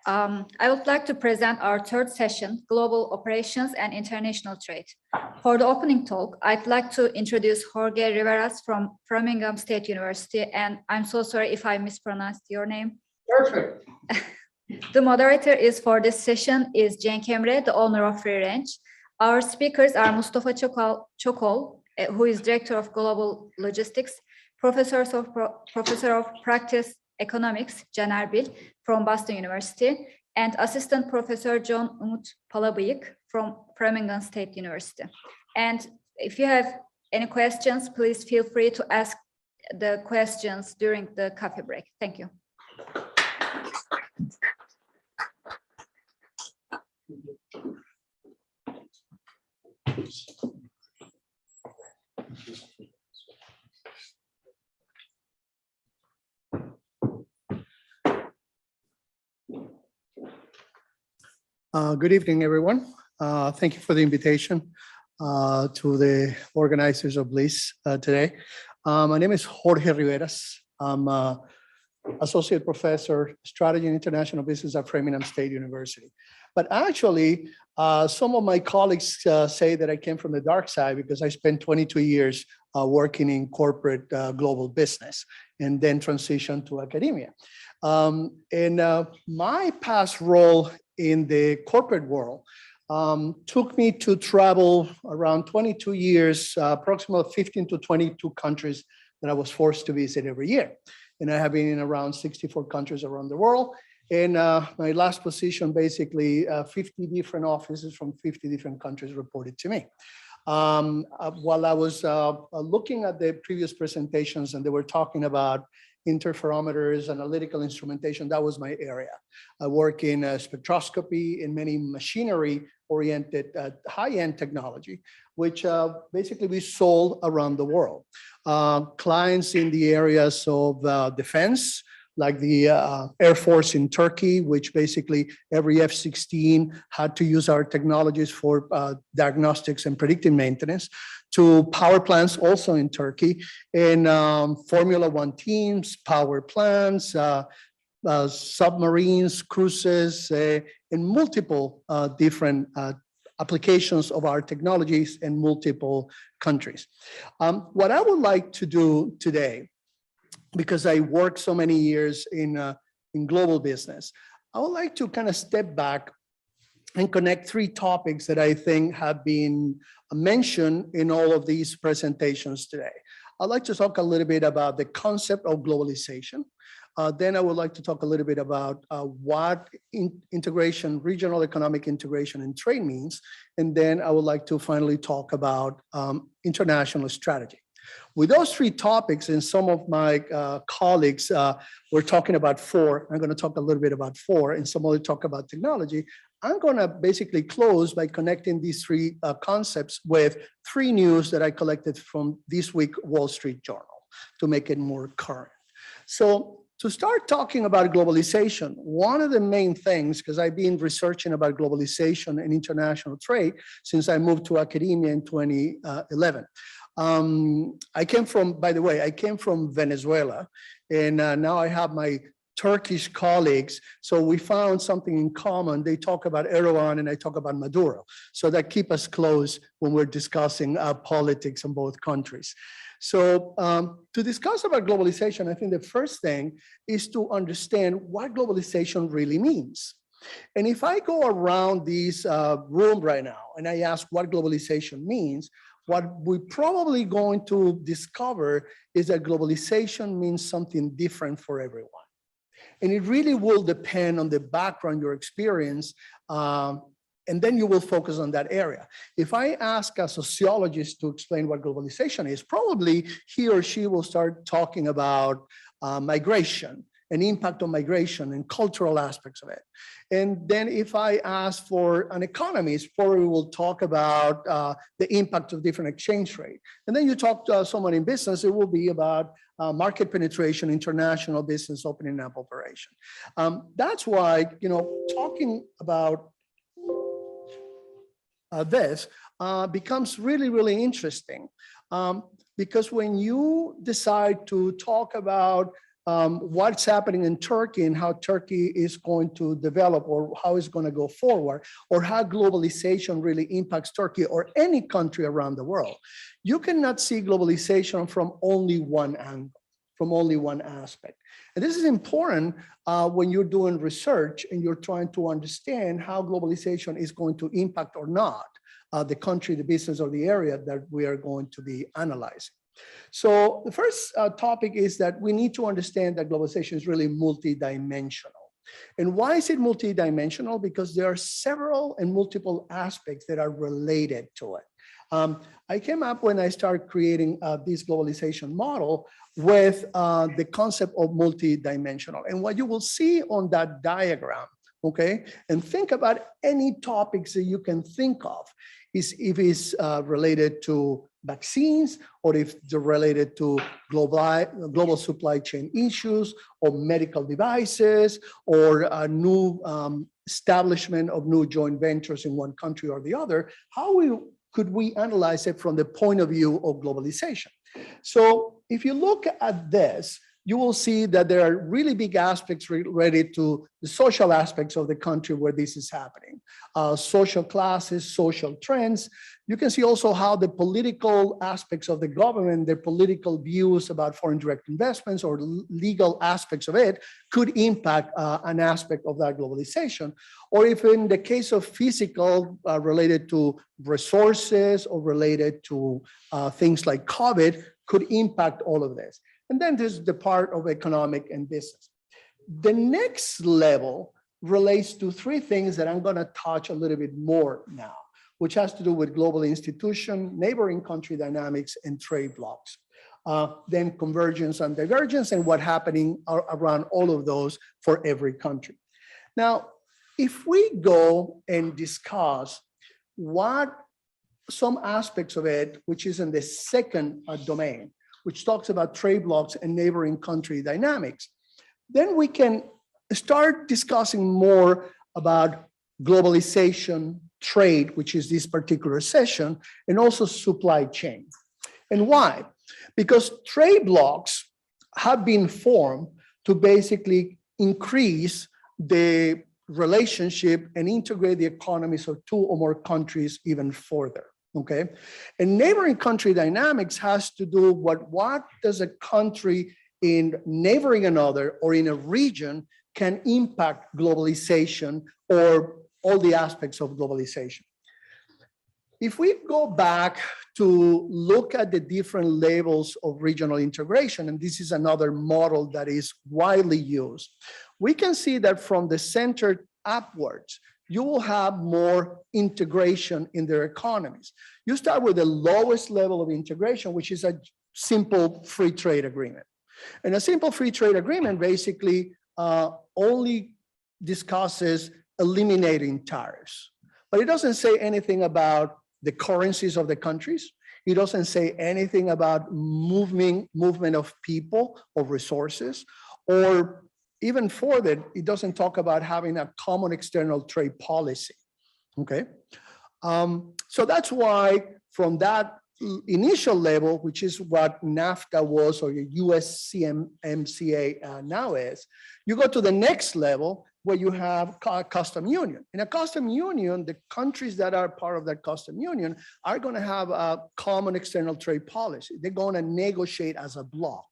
I would like to present our third session, Global Operations and International Trade. For the opening talk, I'd like to introduce Jorge Riveras from Framingham State University, and I'm so sorry if I mispronounced your name. Perfect. The moderator for this session is Cenk Emre, the owner of Freerange. Our speakers are Mustafa Cokol, who is Director of Global Logistics, Professor of Practice Economics, Erbil, from Boston University, and Assistant Professor John Umit Palabiyik from Framingham State University. And if you have any questions, please feel free to ask the questions during the coffee break. Thank you. Good evening, everyone. Thank you for the invitation to the organizers of BLISS today. My name is Jorge Riveras. I'm Associate Professor, Strategy and International Business at Framingham State University. But actually, some of my colleagues say that I came from the dark side because I spent 22 years working in corporate global business and then transitioned to academia. My past role in the corporate world took me to travel around 22 years, approximately 15 to 22 countries that I was forced to visit every year. And I have been in around 64 countries around the world. And my last position, basically 50 different offices from 50 different countries reported to me. While I was looking at the previous presentations and they were talking about interferometers, analytical instrumentation, that was my area. I work in spectroscopy, in many machinery-oriented high-end technology, which basically we sold around the world. Clients in the areas of defense, like the Air Force in Turkey, which basically every F-16 had to use our technologies for diagnostics and predictive maintenance, to power plants also in Turkey, and Formula One teams, power plants, submarines, cruises, and multiple different applications of our technologies in multiple countries. What I would like to do today, because I worked so many years in global business, I would like to kind of step back and connect three topics that I think have been mentioned in all of these presentations today. I'd like to talk a little bit about the concept of globalization. Then I would like to talk a little bit about what integration, regional economic integration and trade means. And then I would like to finally talk about international strategy. With those three topics, and some of my colleagues were talking about four, I'm going to talk a little bit about four, and some will talk about technology. I'm going to basically close by connecting these three concepts with three news that I collected from this week Wall Street Journal to make it more current. So to start talking about globalization, one of the main things, because I've been researching about globalization and international trade since I moved to academia in 2011. I came from, by the way, I came from Venezuela, and now I have my Turkish colleagues. So we found something in common. They talk about Erdogan and I talk about Maduro. So that keep us close when we're discussing politics in both countries. So to discuss about globalization, I think the first thing is to understand what globalization really means. And if I go around this room right now and I ask what globalization means, what we're probably going to discover is that globalization means something different for everyone. And it really will depend on the background, your experience, and then you will focus on that area. If I ask a sociologist to explain what globalization is, probably he or she will start talking about migration, an impact on migration and cultural aspects of it. And then if I ask for an economist, probably will talk about the impact of different exchange rate. And then you talk to someone in business, it will be about market penetration, international business opening up operation. That's why, talking about this becomes really, really interesting. Because when you decide to talk about what's happening in Turkey and how Turkey is going to develop or how it's going to go forward, or how globalization really impacts Turkey or any country around the world. You cannot see globalization from only one angle, from only one aspect. And this is important when you're doing research and you're trying to understand how globalization is going to impact or not the country, the business, or the area that we are going to be analyzing. So the first topic is that we need to understand that globalization is really multidimensional. And why is it multidimensional? Because there are several and multiple aspects that are related to it. I came up when I started creating this globalization model with the concept of multidimensional. And what you will see on that diagram, okay, and think about any topics that you can think of, is if it's related to vaccines, or if they're related to global supply chain issues, or medical devices, or a new establishment of new joint ventures in one country or the other. Could we analyze it from the point of view of globalization? So if you look at this, you will see that there are really big aspects related to the social aspects of the country where this is happening. Social classes, social trends. You can see also how the political aspects of the government, their political views about foreign direct investments or legal aspects of it could impact an aspect of that globalization. Or if in the case of physical, related to resources or related to things like COVID, could impact all of this. And then there's the part of economic and business. The next level relates to three things that I'm going to touch a little bit more now, which has to do with global institution, neighboring country dynamics, and trade blocks. Then convergence and divergence, and what's happening around all of those for every country. Now, if we go and discuss what some aspects of it, which is in the second domain, which talks about trade blocks and neighboring country dynamics, then we can start discussing more about globalization, trade, which is this particular session, and also supply chain. And why? Because trade blocks have been formed to basically increase the relationship and integrate the economies of two or more countries even further. Okay, and neighboring country dynamics has to do what does a country in neighboring another or in a region can impact globalization or all the aspects of globalization. If we go back to look at the different levels of regional integration, and this is another model that is widely used, we can see that from the center upwards, you will have more integration in their economies. You start with the lowest level of integration, which is a simple free trade agreement. And a simple free trade agreement basically only discusses eliminating tariffs. But it doesn't say anything about the currencies of the countries. It doesn't say anything about movement of people or resources, or even further, it doesn't talk about having a common external trade policy, okay? So that's why from that initial level, which is what NAFTA was or USMCA now is, you go to the next level where you have a custom union. In a custom union, the countries that are part of that custom union are going to have a common external trade policy. They're going to negotiate as a bloc.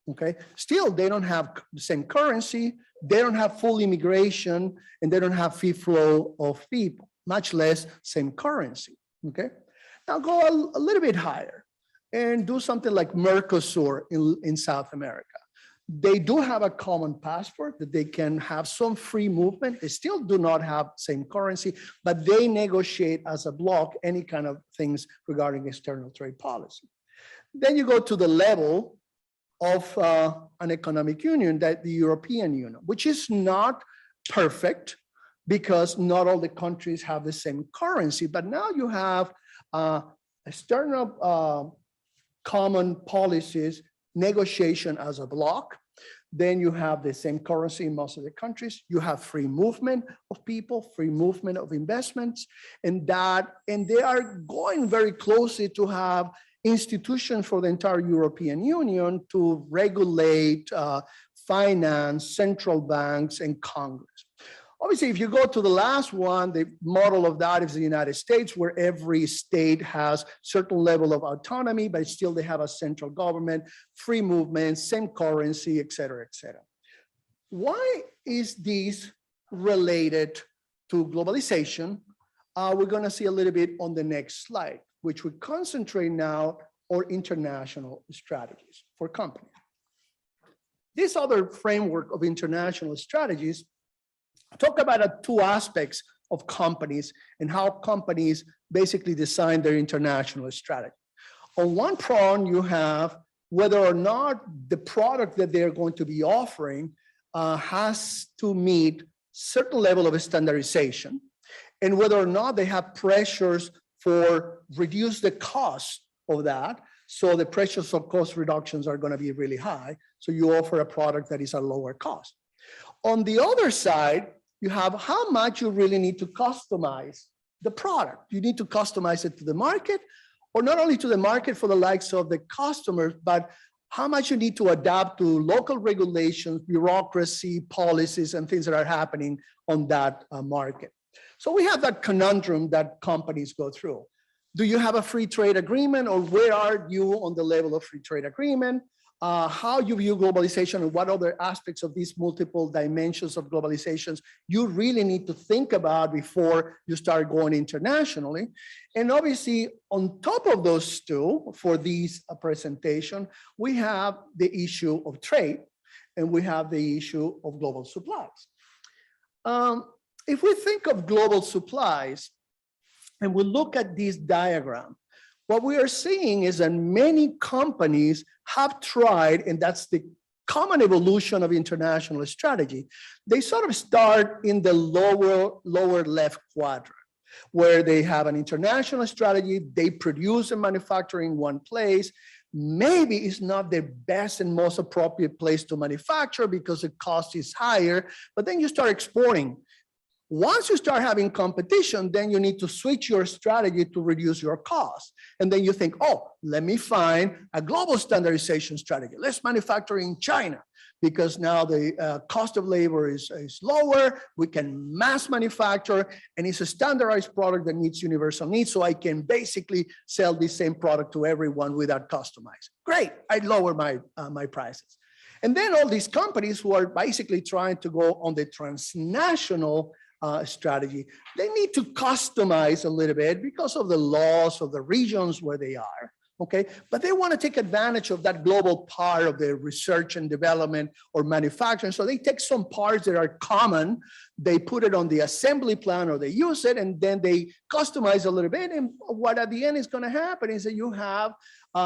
Okay, still they don't have the same currency, they don't have full immigration, and they don't have free flow of people, much less same currency. Okay, now go a little bit higher and do something like Mercosur in South America. They do have a common passport that they can have some free movement. They still do not have same currency, but they negotiate as a bloc any kind of things regarding external trade policy. Then you go to the level of an economic union, that the European Union, which is not perfect because not all the countries have the same currency, but now you have external common policies, negotiation as a bloc. Then you have the same currency in most of the countries. You have free movement of people, free movement of investments, and they are going very closely to have institutions for the entire European Union to regulate finance, central banks, and Congress. Obviously, if you go to the last one, the model of that is the United States, where every state has certain level of autonomy, but still they have a central government, free movement, same currency, et cetera, et cetera. Why is this related to globalization? We're going to see a little bit on the next slide, which we concentrate now on international strategies for companies. This other framework of international strategies talk about two aspects of companies and how companies basically design their international strategy. On one prong, you have whether or not the product that they're going to be offering has to meet certain level of standardization, and whether or not they have pressures for reduce the cost of that. So the pressures of cost reductions are going to be really high. So you offer a product that is a lower cost. On the other side, you have how much you really need to customize the product. You need to customize it to the market, or not only to the market for the likes of the customers, but how much you need to adapt to local regulations, bureaucracy, policies, and things that are happening on that market. So we have that conundrum that companies go through. Do you have a free trade agreement, or where are you on the level of free trade agreement? How you view globalization and what other aspects of these multiple dimensions of globalizations you really need to think about before you start going internationally. And obviously, on top of those two, for this presentation, we have the issue of trade, and we have the issue of global supplies. If we think of global supplies, and we look at this diagram, what we are seeing is that many companies have tried, and that's the common evolution of international strategy. They sort of start in the lower left quadrant, where they have an international strategy, they produce and manufacture in one place. Maybe it's not the best and most appropriate place to manufacture because the cost is higher, but then you start exporting. Once you start having competition, then you need to switch your strategy to reduce your cost. And then you think, oh, let me find a global standardization strategy. Let's manufacture in China, because now the cost of labor is lower. We can mass manufacture, and it's a standardized product that meets universal needs. So I can basically sell the same product to everyone without customizing. Great, I lower my prices. And then all these companies who are basically trying to go on the transnational strategy, they need to customize a little bit because of the laws of the regions where they are, okay? But they want to take advantage of that global part of the research and development or manufacturing. So they take some parts that are common, they put it on the assembly plan, or they use it, and then they customize a little bit. And what at the end is going to happen is that you have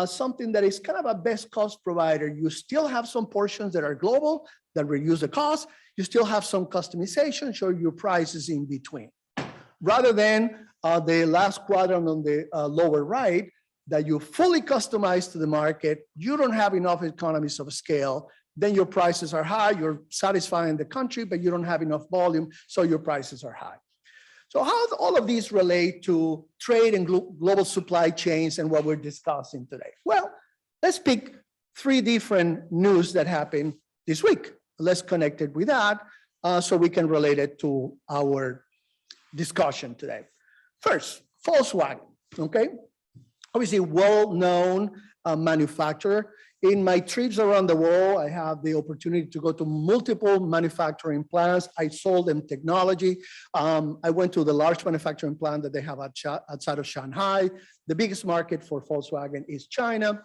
something that is kind of a best cost provider. You still have some portions that are global that reduce the cost. You still have some customization, so your price is in between. Rather than the last quadrant on the lower right, that you fully customize to the market, you don't have enough economies of scale, then your prices are high, you're satisfying the country, but you don't have enough volume, so your prices are high. So how do all of these relate to trade and global supply chains and what we're discussing today? Well, let's pick 3 different news that happened this week. Let's connect it with that so we can relate it to our discussion today. First, Volkswagen, okay? Obviously, well-known manufacturer. In my trips around the world, I have the opportunity to go to multiple manufacturing plants. I sold them technology. I went to the large manufacturing plant that they have outside of Shanghai. The biggest market for Volkswagen is China.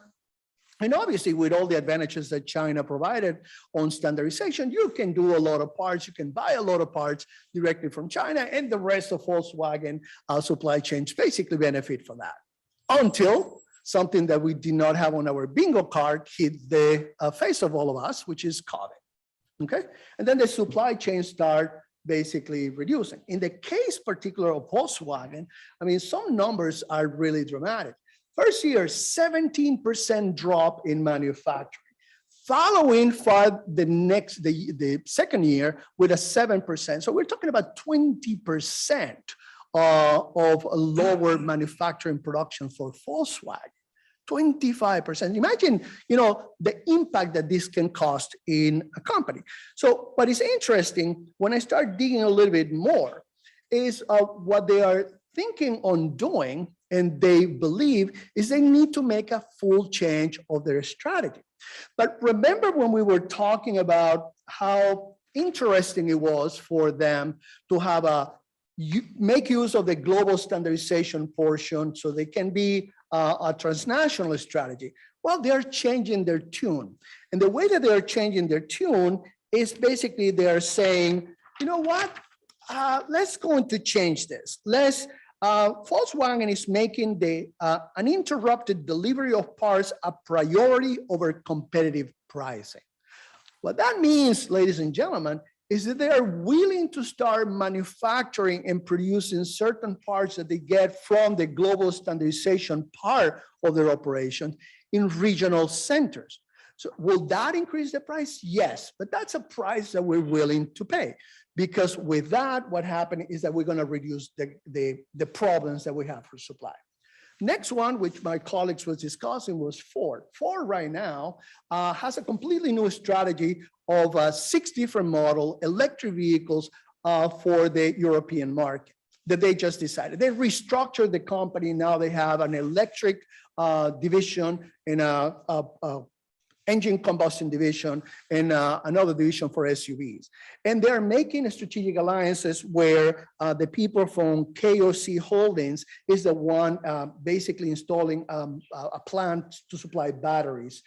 And obviously, with all the advantages that China provided on standardization, you can do a lot of parts, you can buy a lot of parts directly from China, and the rest of Volkswagen supply chains basically benefit from that. Until something that we did not have on our bingo card hit the face of all of us, which is COVID, okay? And then the supply chains start basically reducing. In the case particular of Volkswagen, I mean, some numbers are really dramatic. First year, 17% drop in manufacturing, following for the second year with a 7%. So we're talking about 20% of lower manufacturing production for Volkswagen. 25%. Imagine, the impact that this can cost in a company. So what is interesting, when I start digging a little bit more, is what they are thinking on doing, and they believe is they need to make a full change of their strategy. But remember when we were talking about how interesting it was for them to have make use of the global standardization portion so they can be a transnational strategy. Well, they're changing their tune. And the way that they're changing their tune is basically they're saying, you know what, let's go into change this. Volkswagen is making the uninterrupted delivery of parts a priority over competitive pricing. What that means, ladies and gentlemen, is that they are willing to start manufacturing and producing certain parts that they get from the global standardization part of their operation in regional centers. So will that increase the price? Yes, but that's a price that we're willing to pay, because with that, what happened is that we're going to reduce the problems that we have for supply. Next one, which my colleagues was discussing, was Ford. Ford right now has a completely new strategy of 6 different model electric vehicles for the European market that they just decided. They restructured the company. Now they have an electric division and a engine combustion division and another division for SUVs. And they're making strategic alliances where the people from KOC Holdings is the one basically installing a plant to supply batteries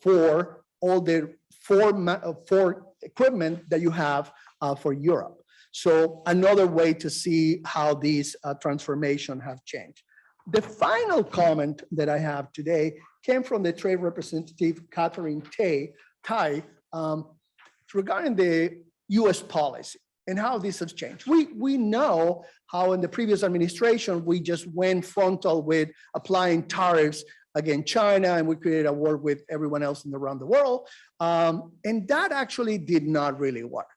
for all the for equipment that you have for Europe. So another way to see how these transformation have changed. The final comment that I have today came from the trade representative, Catherine Tai, regarding the US policy and how this has changed. We know how in the previous administration, we just went frontal with applying tariffs against China, and we created a war with everyone else around the world. And that actually did not really work.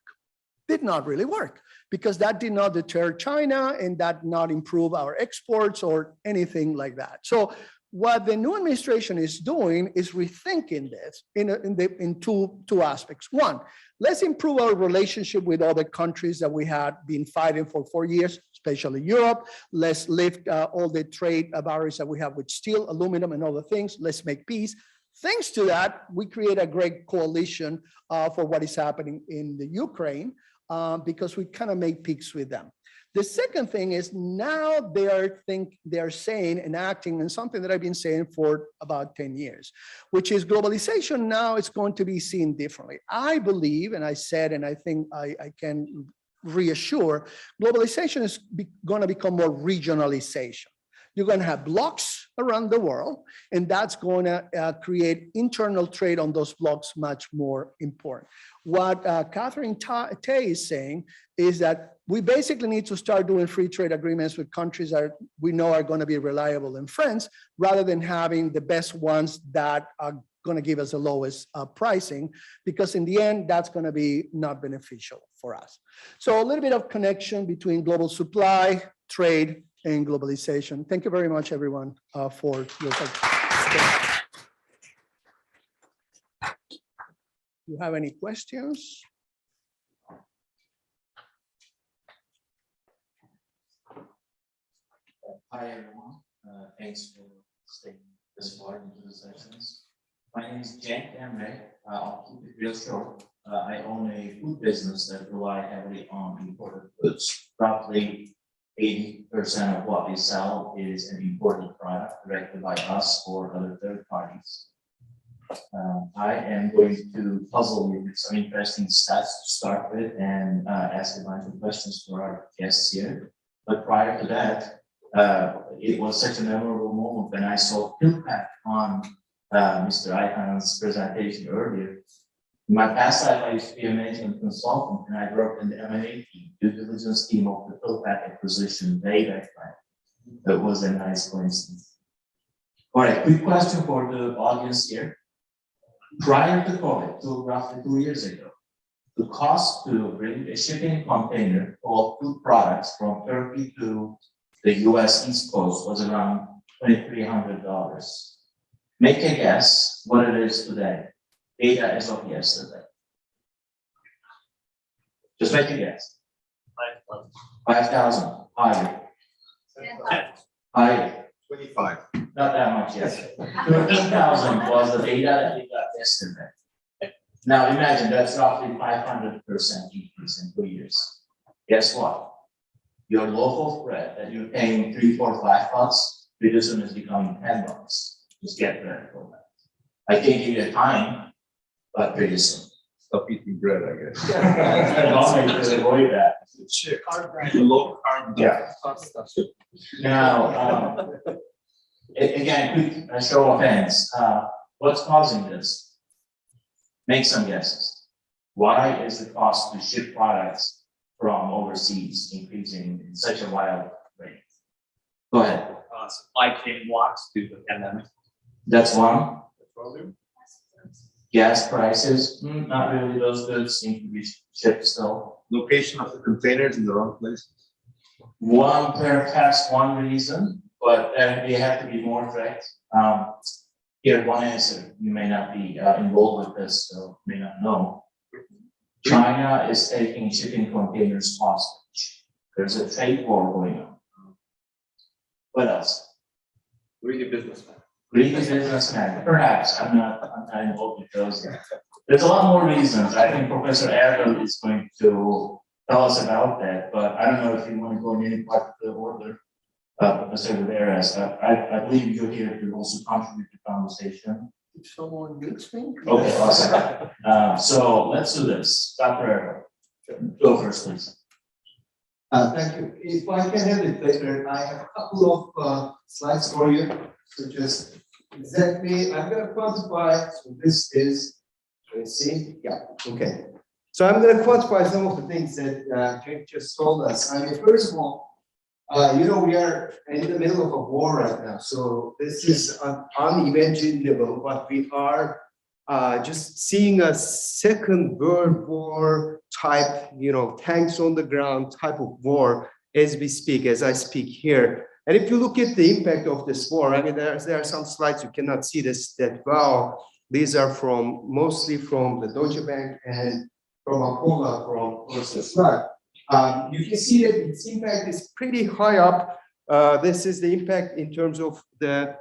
Because that did not deter China and that did not improve our exports or anything like that. So what the new administration is doing is rethinking this in two aspects. One, let's improve our relationship with other countries that we had been fighting for 4 years, especially Europe. Let's lift all the trade barriers that we have with steel, aluminum, and other things. Let's make peace. Thanks to that, we create a great coalition for what is happening in the Ukraine because we kind of make peace with them. The second thing is now they are saying and acting on something that I've been saying for about 10 years, which is globalization now is going to be seen differently. I believe, and I said, and I think I can reassure, globalization is going to become more regionalization. You're going to have blocks around the world, and that's going to create internal trade on those blocks much more important. What Catherine Tay is saying is that we basically need to start doing free trade agreements with countries that we know are going to be reliable and friends, rather than having the best ones that are going to give us the lowest pricing, because in the end, that's going to be not beneficial for us. So a little bit of connection between global supply, trade, and globalization. Thank you very much, everyone, for your participation. Do you have any questions? Hi, everyone. Thanks for staying this far into the sessions. My name is Cenk, Emre. I'll keep it real short. I own a food business that rely heavily on imported goods. Roughly 80% of what we sell is an imported product directed by us or other third parties. I am going to puzzle you with some interesting stats to start with and ask a bunch of questions for our guests here. But prior to that, it was such a memorable moment when I saw PillPack on Mr. Ayhan's presentation earlier. In my past life, I used to be a management consultant, and I worked in the M&A team, due diligence team of the PillPack acquisition way back then. That was a nice coincidence. All right, quick question for the audience here. Prior to COVID, to roughly 2 years ago, the cost to bring a shipping container of food products from Turkey to the US East Coast was around $2,300. Make a guess what it is today. Data as of yesterday. Just make a guess. 5,000. Higher. Higher. 25. Not that much, yes. 13,000 was the data that we got yesterday. Now imagine that's roughly 500% increase in 2 years. Guess what? Your local thread that you're paying $3, $4, $5, pretty soon is becoming $10. Just get ready for that. I can't give you a time, but pretty soon. Stop eating bread, I guess. Don't make to avoid that. Low carb. Yeah. Now, again, quick show of hands. What's causing this? Make some guesses. Why is the cost to ship products from overseas increasing in such a wild rate? Go ahead. Supply chain blocks due to the pandemic. That's one. Gas prices, not really. Those goods seem to be shipped still. Location of the containers in the wrong place. One, perhaps one reason, but they have to be more direct. Here, one answer. You may not be involved with this, so may not know. China is taking shipping containers hostage. There's a trade war going on. What else? Greedy businessman. Greedy businessman, perhaps. I'm not involved with those. There's a lot more reasons. I think Professor Erbil is going to tell us about that, but I don't know if you want to go in any part of the order. Professor Riveras, I believe you're here to also contribute to the conversation. If someone mutes me. Okay, awesome. So let's do this. Dr. Erbil, go first, please. Thank you. If I can have it later, I have a couple of slides for you. So just exactly, I'm going to quantify. So this is, let's see. Yeah, okay. So I'm going to quantify some of the things that Cenk just told us. I mean, first of all, you know, we are in the middle of a war right now. So this is unimaginable, but we are just seeing a second world war type, you know, tanks on the ground type of war as we speak, as I speak here. And if you look at the impact of this war, I mean, there are some slides you cannot see this that well. These are mostly from the Deutsche Bank and from Apolla from Russia. You can see that its impact is pretty high up. This is the impact in terms of the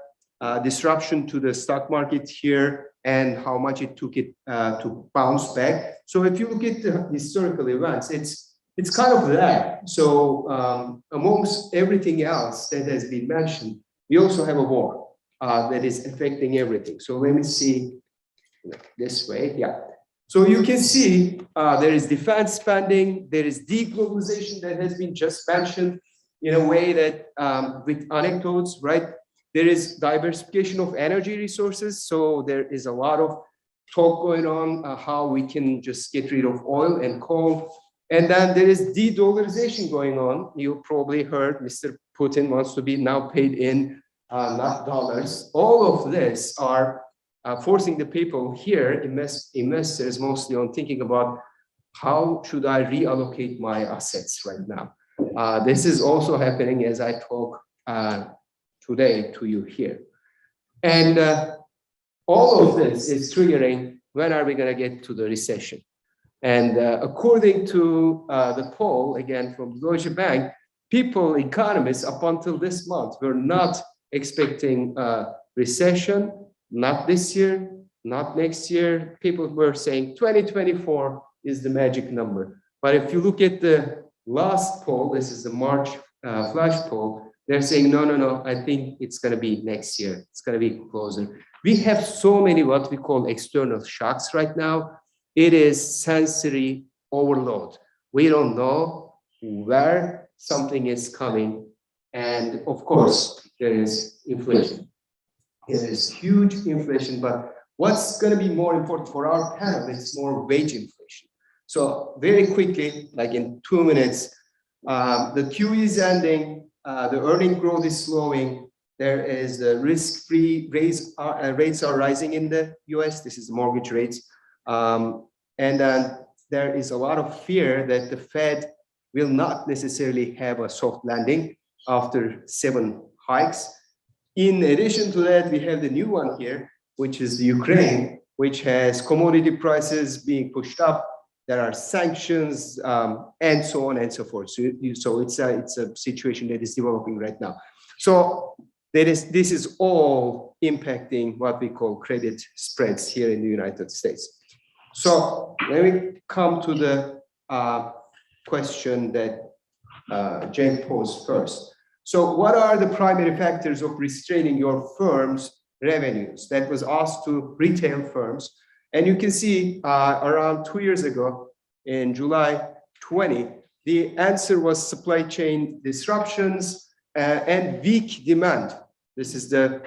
disruption to the stock market here and how much it took it to bounce back. So if you look at the historical events, it's kind of that. So amongst everything else that has been mentioned, we also have a war that is affecting everything. So let me see this way. Yeah. So you can see there is defense spending, there is deglobalization that has been just mentioned in a way that with anecdotes, right? There is diversification of energy resources. So there is a lot of talk going on how we can just get rid of oil and coal. And then there is de-dollarization going on. You probably heard Mr. Putin wants to be now paid in not dollars. All of this are forcing the people here, investors mostly, on thinking about how should I reallocate my assets right now. This is also happening as I talk today to you here. And all of this is triggering, when are we going to get to the recession? And according to the poll, again, from Deutsche Bank, people, economists, up until this month, were not expecting a recession, not this year, not next year. People were saying 2024 is the magic number. But if you look at the last poll, this is the March flash poll, they're saying, no, I think it's going to be next year. It's going to be closer. We have so many what we call external shocks right now. It is sensory overload. We don't know where something is coming. And of course, there is inflation. There is huge inflation, but what's going to be more important for our panel is more wage inflation. So very quickly, like in 2 minutes, the QE is ending, the earning growth is slowing, there is the risk-free rates are rising in the US, this is the mortgage rates, and then there is a lot of fear that the Fed will not necessarily have a soft landing after 7 hikes. In addition to that, we have the new one here, which is the Ukraine, which has commodity prices being pushed up. There are sanctions and so on and so forth. So it's a situation that is developing right now. So this is all impacting what we call credit spreads here in the United States. So let me come to the question that Cenk posed first. So what are the primary factors of restraining your firm's revenues? That was asked to retail firms. And you can see around 2 years ago, in July 20, the answer was supply chain disruptions and weak demand. This is the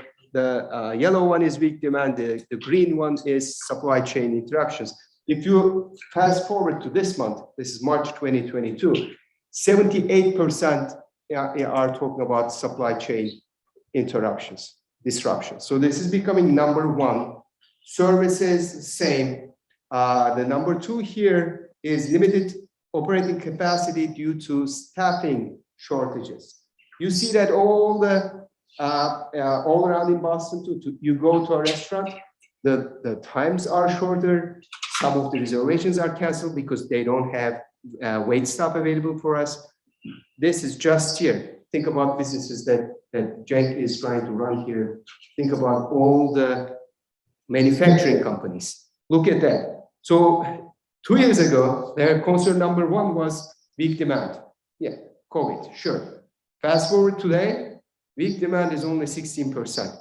yellow one is weak demand, the green one is supply chain interruptions. If you fast forward to this month, this is March 2022, 78% are talking about supply chain interruptions, disruptions. So this is becoming number one. Services, same. The number two here is limited operating capacity due to staffing shortages. You see that all around in Boston too. You go to a restaurant, the times are shorter. Some of the reservations are canceled because they don't have wait staff available for us. This is just here. Think about businesses that Cenk is trying to run here. Think about all the manufacturing companies. Look at that. So 2 years ago, their concern number one was weak demand. Yeah, COVID, sure. Fast forward today, weak demand is only 16%.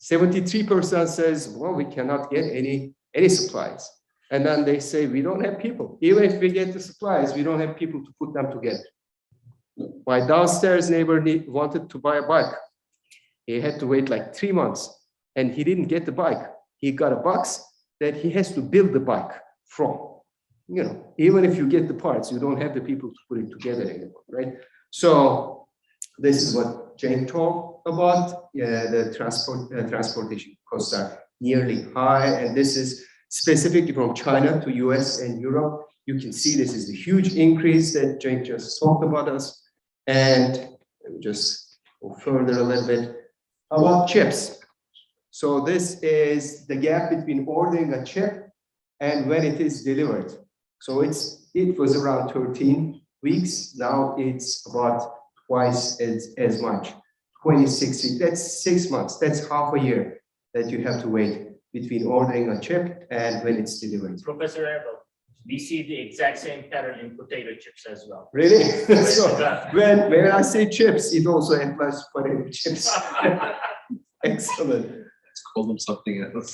73% says, well, we cannot get any supplies. And then they say, we don't have people. Even if we get the supplies, we don't have people to put them together. My downstairs neighbor wanted to buy a bike. He had to wait like 3 months and he didn't get the bike. He got a box that he has to build the bike from. You know, even if you get the parts, you don't have the people to put it together anymore, right? So this is what Cenk talked about. Yeah, the transportation costs are nearly high, and this is specifically from China to US and Europe. You can see this is the huge increase that Cenk just talked about us. And let me just go further a little bit about chips. So this is the gap between ordering a chip and when it is delivered. So it was around 13 weeks. Now it's about twice as much, 26 weeks. That's 6 months. That's half a year that you have to wait between ordering a chip and when it's delivered. Professor Erbil, we see the exact same pattern in potato chips as well. Really? So when I say chips, it also applies to potato chips. Excellent. Let's call them something else.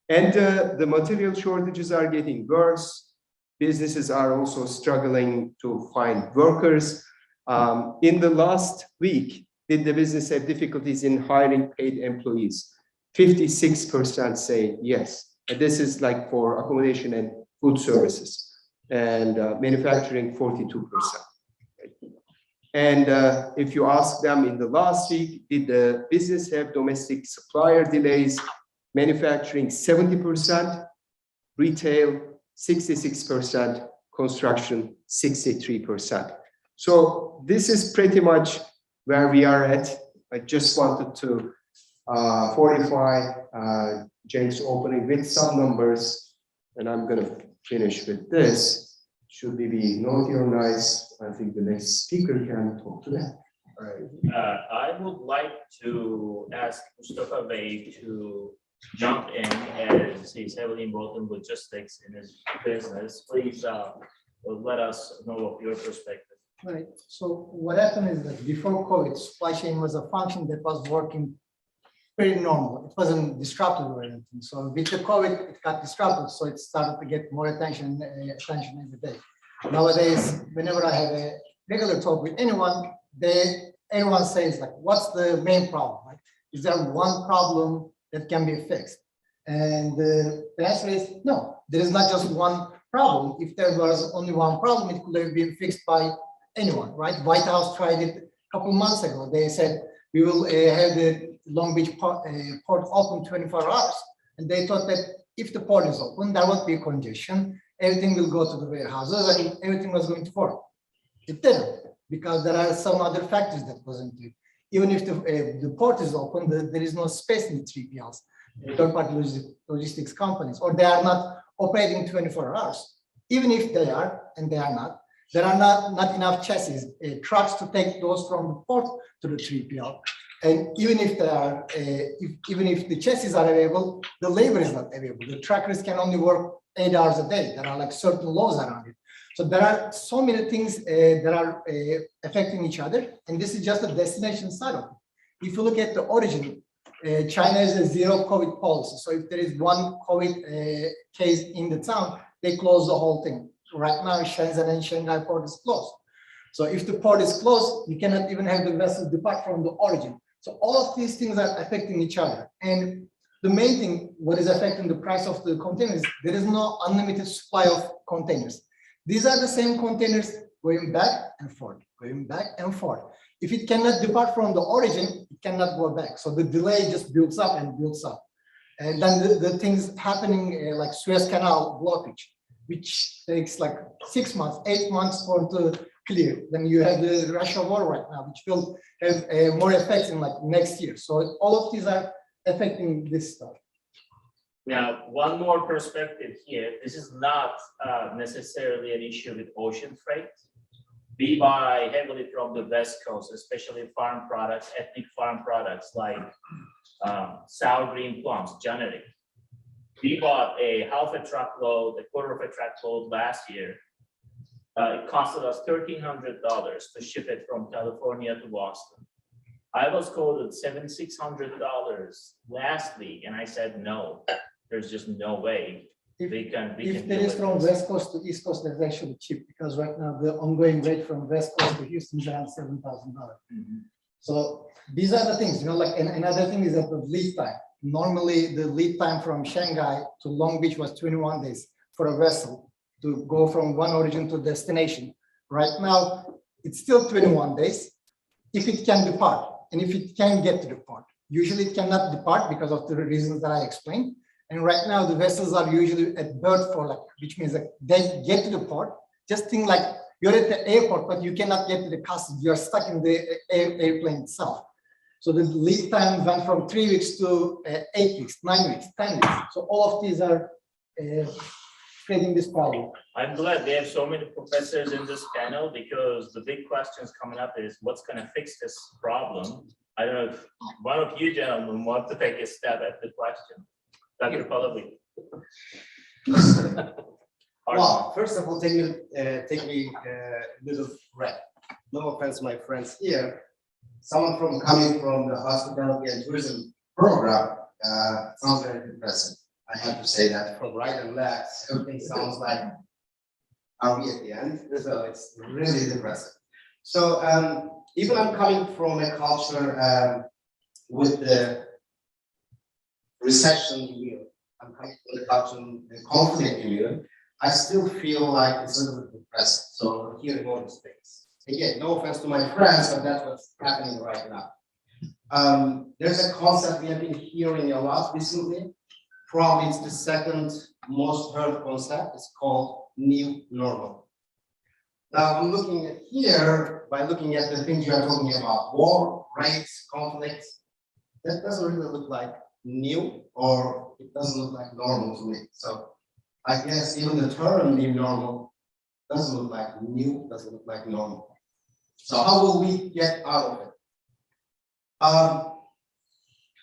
And the material shortages are getting worse. Businesses are also struggling to find workers. In the last week, did the business have difficulties in hiring paid employees? 56% say yes. And this is like for accommodation and food services, and manufacturing 42%. And if you ask them in the last week, did the business have domestic supplier delays? Manufacturing 70%, retail 66%, construction 63%. So this is pretty much where we are at. I just wanted to fortify Cenk's opening with some numbers, and I'm going to finish with this. Should we be naughty or nice? I think the next speaker can talk to that. All right. I would like to ask Mustafa Bey to jump in as he's heavily involved in logistics in his business. Please let us know of your perspective. Right. So what happened is that before COVID, supply chain was a function that was working pretty normal. It wasn't disrupted or anything. So with the COVID, it got disrupted. So it started to get more attention every day. Nowadays, whenever I have a regular talk with anyone, everyone says like, what's the main problem? Right? Is there one problem that can be fixed? And the answer is no, there is not just one problem. If there was only one problem, it could have been fixed by anyone, right? White House tried it a couple of months ago. They said, we will have the Long Beach port open 24 hours. And they thought that if the port is open, there won't be congestion. Everything will go to the warehouses and everything was going to work. It didn't, because there are some other factors that goes into it. even if the port is open, there is no space in the 3PLs, third-party logistics companies, or they are not operating 24 hours. Even if they are, and they are not, there are not enough chassis, trucks to take those from the port to the 3PL. And even if they are, even if the chassis are available, the labor is not available. The truckers can only work 8 hours a day. There are like certain laws around it. So there are so many things that are affecting each other. And this is just the destination side of it. If you look at the origin, China has a zero COVID policy. So if there is one COVID case in the town, they close the whole thing. Right now, Shenzhen and Shanghai port is closed. So if the port is closed, you cannot even have the vessels depart from the origin. So all of these things are affecting each other. And the main thing, what is affecting the price of the containers, there is no unlimited supply of containers. These are the same containers going back and forth, going back and forth. If it cannot depart from the origin, it cannot go back. So the delay just builds up and builds up. And then the things happening like Suez Canal blockage, which takes like 6 months, 8 months for to clear. Then you have the Russia war right now, which will have more effects in like next year. So all of these are affecting this stuff. Now, one more perspective here. This is not necessarily an issue with ocean freight. We buy heavily from the West Coast, especially farm products, ethnic farm products like sour green plums, generic. We bought a half a truckload, a quarter of a truckload last year. It costed us $1,300 to ship it from California to Boston. I was quoted $7,600 last week, and I said no. There's just no way we can. If there is from West Coast to East Coast, that's actually cheap because right now the ongoing rate from West Coast to Houston is around $7,000. So these are the things, you know, like, and another thing is that the lead time. Normally the lead time from Shanghai to Long Beach was 21 days for a vessel to go from one origin to destination. Right now, it's still 21 days if it can depart and if it can get to the port. Usually it cannot depart because of the reasons that I explained. And right now the vessels are usually at berth for like, which means that they get to the port. Just think like you're at the airport, but you cannot get to the customs. You're stuck in the airplane itself. So the lead time went from 3 weeks to 8 weeks, 9 weeks, 10 weeks. So all of these are creating this problem. I'm glad they have so many professors in this panel because the big questions coming up is what's going to fix this problem. I don't know if one of you gentlemen want to take a stab at the question. Dr. Palabiyik. Well, first of all, take me a little breath. No offense, my friends here. Someone coming from the hospitality and tourism program sounds very depressing. I have to say that from right and left, everything sounds like, are we at the end? So it's really depressing. So even I'm coming from a culture with the recession view, I'm coming from the culture, the conflict view, I still feel like it's a little bit depressing. So hearing all these things. Again, no offense to my friends, but that's what's happening right now. There's a concept we have been hearing a lot recently. Probably it's the second most heard concept. It's called new normal. Now I'm looking at here, by looking at the things you are talking about, war, rates, conflicts, that doesn't really look like new, or it doesn't look like normal to me. So I guess even the term new normal doesn't look like new, doesn't look like normal. So how will we get out of it?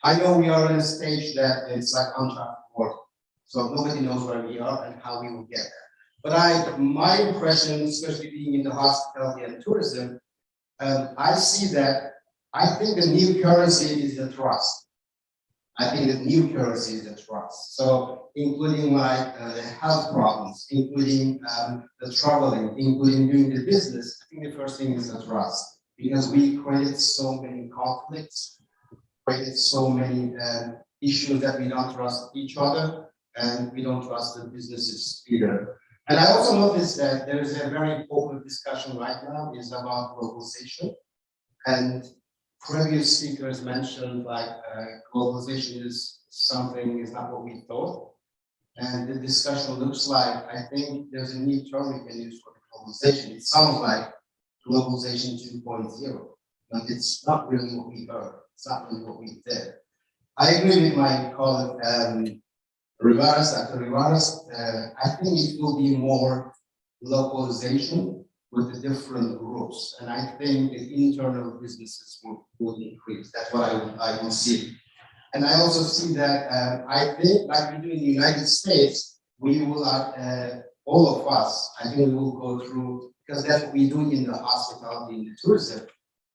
I know we are in a stage that it's like uncharted water. So nobody knows where we are and how we will get there. But my impression, especially being in the hospitality and tourism, I see that I think the new currency is the trust. I think the new currency is the trust. So including like the health problems, including the traveling, including doing the business, I think the first thing is the trust. Because we created so many conflicts, created so many issues that we don't trust each other and we don't trust the businesses either. And I also noticed that there is a very open discussion right now is about globalization. And previous speakers mentioned like globalization is something is not what we thought. And the discussion looks like, I think there's a new term we can use for the globalization. It sounds like globalization 2.0. but it's not really what we heard. It's not really what we did. I agree with my colleague, Riveras, Dr. Riveras. I think it will be more localization with the different groups. And I think the internal businesses will increase. That's what I will see. And I also see that I think, like we do in the United States, we will, all of us, I think we will go through, because that's what we do in the hospitality, in the tourism.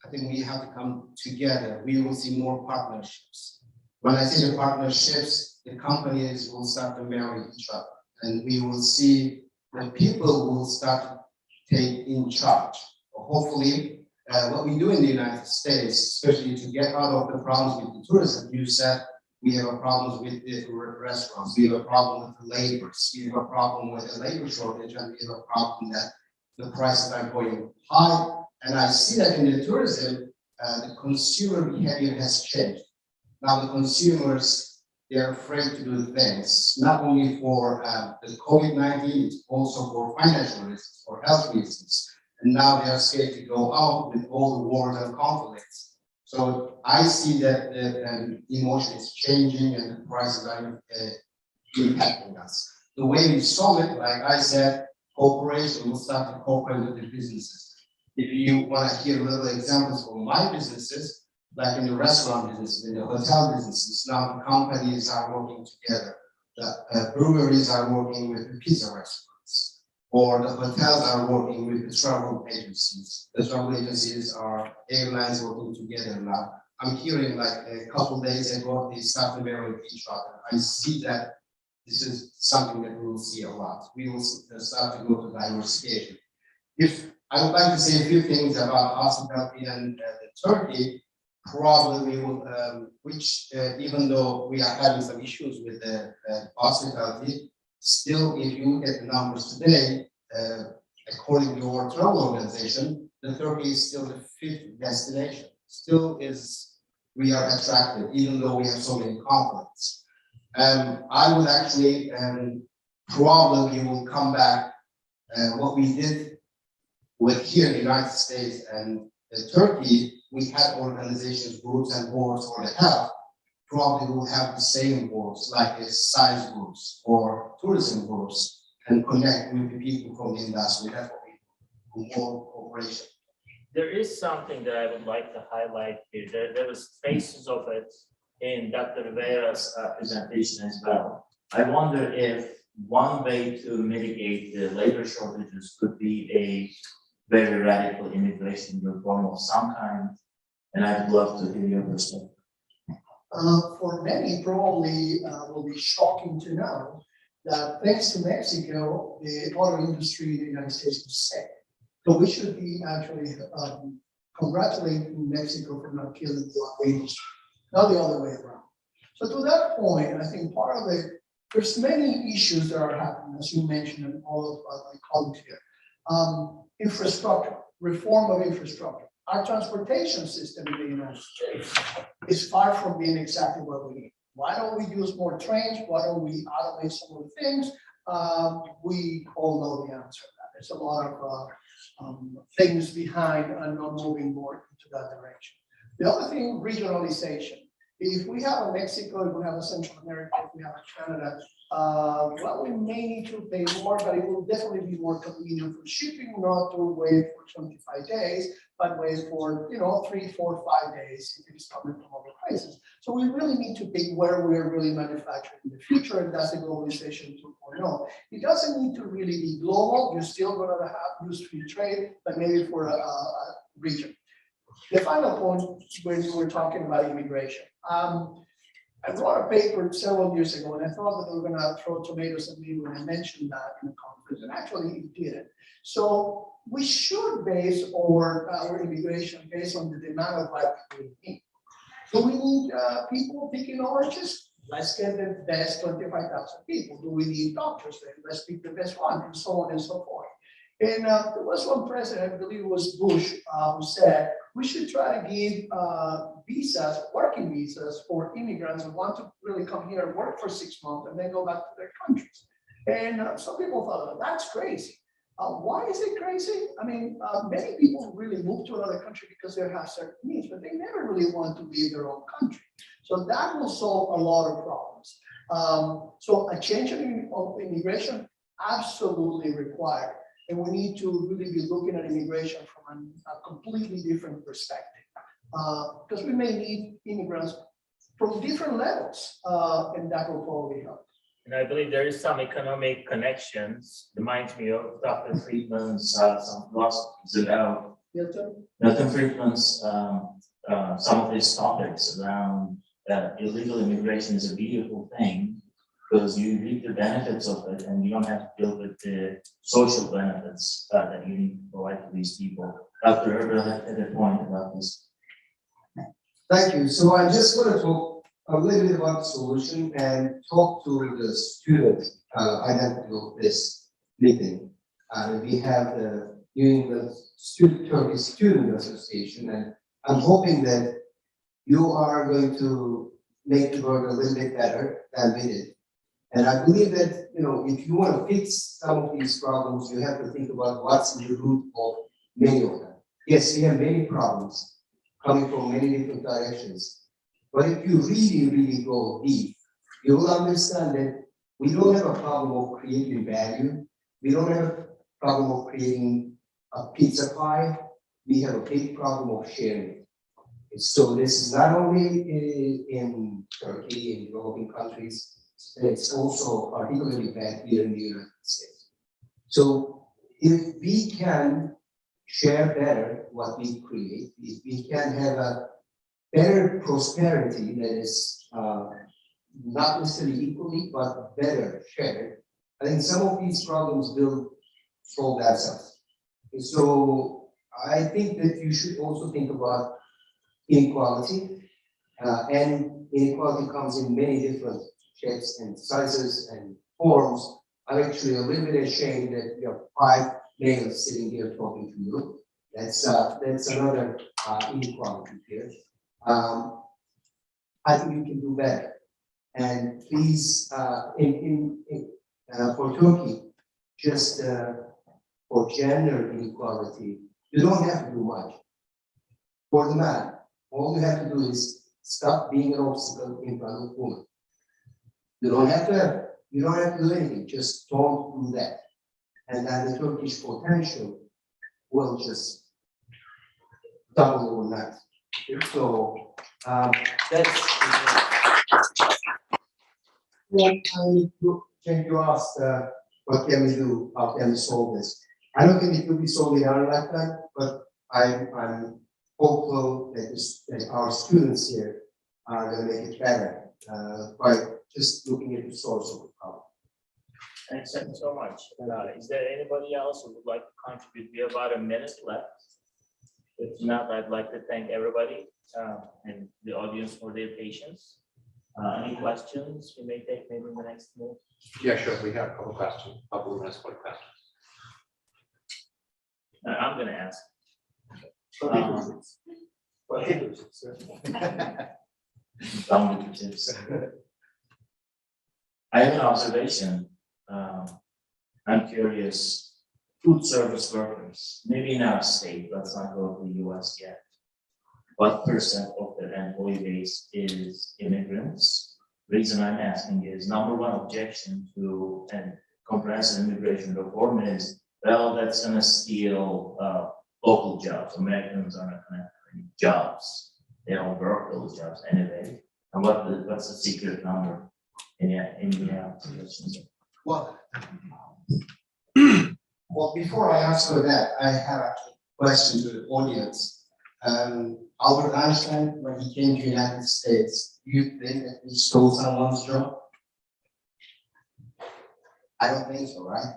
I think we have to come together. We will see more partnerships. When I say the partnerships, the companies will start to marry each other. And we will see the people will start to take in charge. Hopefully, what we do in the United States, especially to get out of the problems with the tourism, you said we have a problem with the restaurants, we have a problem with the laborers, we have a problem with the labor shortage, and we have a problem that the prices are going high. And I see that in the tourism, the consumer behavior has changed. Now the consumers, they're afraid to do things, not only for the COVID-19, it's also for financial reasons, for health reasons. And now they are scared to go out with all the wars and conflicts. So I see that the emotion is changing and the prices are impacting us. The way we solve it, like I said, cooperation will start to cooperate with the businesses. If you want to hear little examples from my businesses, like in the restaurant business, in the hotel businesses, now the companies are working together. The breweries are working with the pizza restaurants, or the hotels are working with the travel agencies. The travel agencies are airlines working together now. I'm hearing like a couple days ago, they started marrying each other. I see that this is something that we will see a lot. We will start to go to diversification. If I would like to say a few things about hospitality and Turkey, probably we will, even though we are having some issues with the hospitality, still, if you look at the numbers today, according to our travel organization, the Turkey is still the 5th destination. Still is, we are attractive, even though we have so many conflicts. I would actually, probably will come back, what we did with here in the United States and Turkey, we had organizations, groups, and boards for the health. Probably will have the same boards, like science groups or tourism groups, and connect with the people from the industry. That's what we do, more cooperation. There is something that I would like to highlight here. There was traces of it in Dr. Riveras' presentation as well. I wonder if one way to mitigate the labor shortages could be a very radical immigration reform of some kind, and I'd love to hear your perspective. For many, probably will be shocking to know that thanks to Mexico, the auto industry in the United States was saved. So we should be actually congratulating Mexico for not killing the auto industry, not the other way around. So to that point, I think part of it, there's many issues that are happening, as you mentioned, and all of my colleagues here. Infrastructure, reform of infrastructure. Our transportation system in the United States is far from being exactly what we need. Why don't we use more trains? Why don't we automate some of the things? We all know the answer to that. There's a lot of things behind and not moving more into that direction. The other thing, regionalization. If we have a Mexico, if we have a Central America, if we have a Canada, well, we may need to pay more, but it will definitely be more convenient for shipping, not to wait for 25 days, but wait for 3, 4, 5 days if it is coming from other places. So we really need to pick where we are really manufacturing in the future, and that's the globalization 2.0. It doesn't need to really be global. You're still going to have use free trade, but maybe for a region. The final point, when you were talking about immigration. I wrote a paper several years ago, and I thought that they were going to throw tomatoes at me when I mentioned that in the conference, and actually it didn't. So we should base our immigration based on the demand of what we need. So we need people picking oranges. Let's get the best 25,000 people. Do we need doctors? Then let's pick the best one, and so on and so forth. And there was one president, I believe it was Bush, who said we should try to give visas, working visas for immigrants who want to really come here and work for 6 months and then go back to their countries. And some people thought, well, that's crazy. Why is it crazy? I mean, many people really move to another country because they have certain needs, but they never really want to leave their own country. So that will solve a lot of problems. So a change of immigration absolutely required. And we need to really be looking at immigration from a completely different perspective. Because we may need immigrants from different levels, and that will probably help. And I believe there is some economic connections, reminds me of Dr. Friedman's, some philosophies about Milton Friedman's, some of his topics around that illegal immigration is a beautiful thing because you reap the benefits of it and you don't have to deal with the social benefits that you need to provide to these people. Dr. Erbil had a point about this. Thank you. So I just want to talk a little bit about the solution and talk to the student identity of this meeting. We have the New England Turkish Student Association, and I'm hoping that you are going to make the world a little bit better than we did. And I believe that, you know, if you want to fix some of these problems, you have to think about what's in the root of many of them. Yes, we have many problems coming from many different directions. But if you really, really go deep, you will understand that we don't have a problem of creating value. We don't have a problem of creating a pizza pie. We have a big problem of sharing. So this is not only in Turkey and developing countries, it's also particularly bad here in the United States. So if we can share better what we create, if we can have a better prosperity that is not necessarily equally, but better shared, I think some of these problems will solve themselves. And so I think that you should also think about inequality, and inequality comes in many different shapes and sizes and forms. I'm actually a little bit ashamed that we have 5 males sitting here talking to you. That's another inequality here. I think you can do better. And please, for Turkey, just for gender inequality, you don't have to do much. For the man, all you have to do is stop being an obstacle in front of women. You don't have to do anything, just don't do that. And then the Turkish potential will just double overnight. So that's what you asked, what can we do? How can we solve this? I don't think it will be solved in our lifetime, but I'm hopeful that our students here are going to make it better by just looking at the source of the problem. Thanks so much. Is there anybody else who would like to contribute? We have about a minute left. If not, I'd like to thank everybody and the audience for their patience. Any questions we may take maybe in the next minute? Yeah, sure. We have a couple questions, couple of minutes for questions. I'm going to ask. Done with the tips. I have an observation. I'm curious, food service workers, maybe in our state, let's not go to the US yet. What percent of their employee base is immigrants? Reason I'm asking is number one objection to and comprehensive immigration reform is, well, that's gonna steal local jobs. Americans are not gonna have any jobs. They don't work those jobs anyway. And what's the secret number in the suggestions? Well, before I answer that, I have a question to the audience. Albert Einstein, when he came to the United States, do you think that he stole someone's job? I don't think so, right?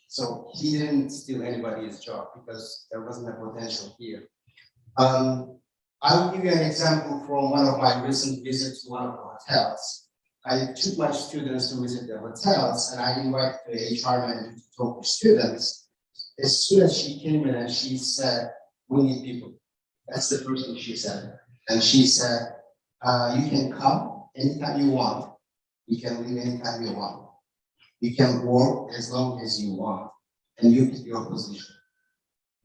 So he didn't steal anybody's job because there wasn't a potential here. I will give you an example from one of my recent visits to one of the hotels. I took my students to visit the hotels and I invited the HR manager to talk to students. As soon as she came in and she said, we need people. That's the first thing she said. And she said, you can come anytime you want. You can leave anytime you want. You can work as long as you want. and you pick your position.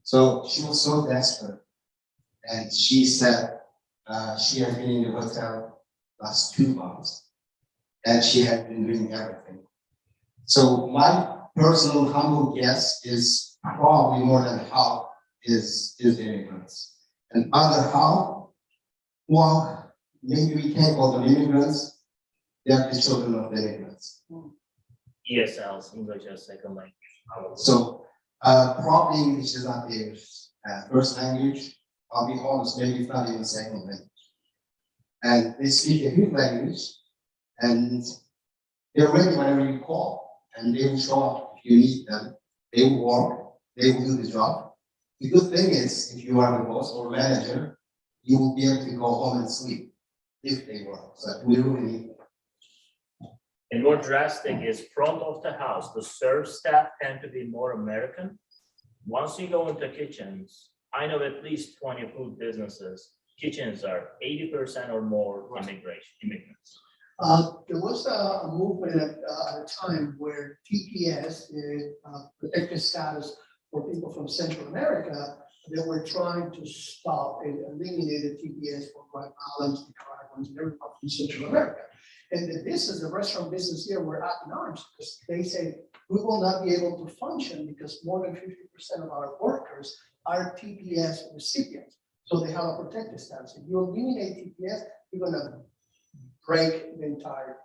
So she was so desperate, and she said she had been in the hotel last 2 months, and she had been doing everything. So my personal humble guess is probably more than half is immigrants, and other half, well, maybe we can't call them immigrants. They are the children of the immigrants. ESLs, English as second language. So probably English is not their first language. I'll be honest, maybe it's not even second language. And they speak a good language, and they're ready whenever you call, and they will show up if you need them. They will work, they will do the job. The good thing is, if you are the boss or manager, you will be able to go home and sleep if they work. So we really need them. And more drastic is front of the house. The serve staff tend to be more American. Once you go into kitchens, I know at least 20 food businesses, kitchens are 80% or more immigrants. There was a movement at a time where TPS, protected status for people from Central America, they were trying to stop and eliminate the TPS for Guatemalans, Nicaraguans, and everyone from Central America. And the restaurant business here were up in arms because they say we will not be able to function because more than 50% of our workers are TPS recipients. So they have a protected status. If you eliminate TPS, you're gonna break the entire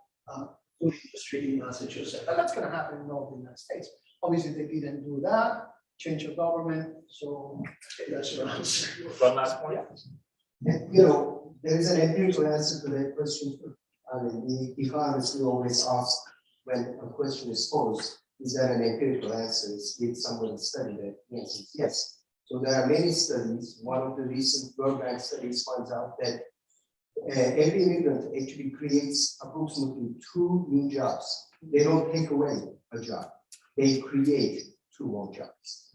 food industry in Massachusetts. And that's gonna happen in all the United States. Obviously, they didn't do that, change of government, so that's your answer. One last point. And, you know, there is an empirical answer to that question. I mean, the economists will always ask when a question is posed, is there an empirical answer? Did someone study that? The answer is yes. So there are many studies. One of the recent World Bank studies finds out that every immigrant actually creates approximately 2 new jobs. They don't take away a job. They create 2 more jobs.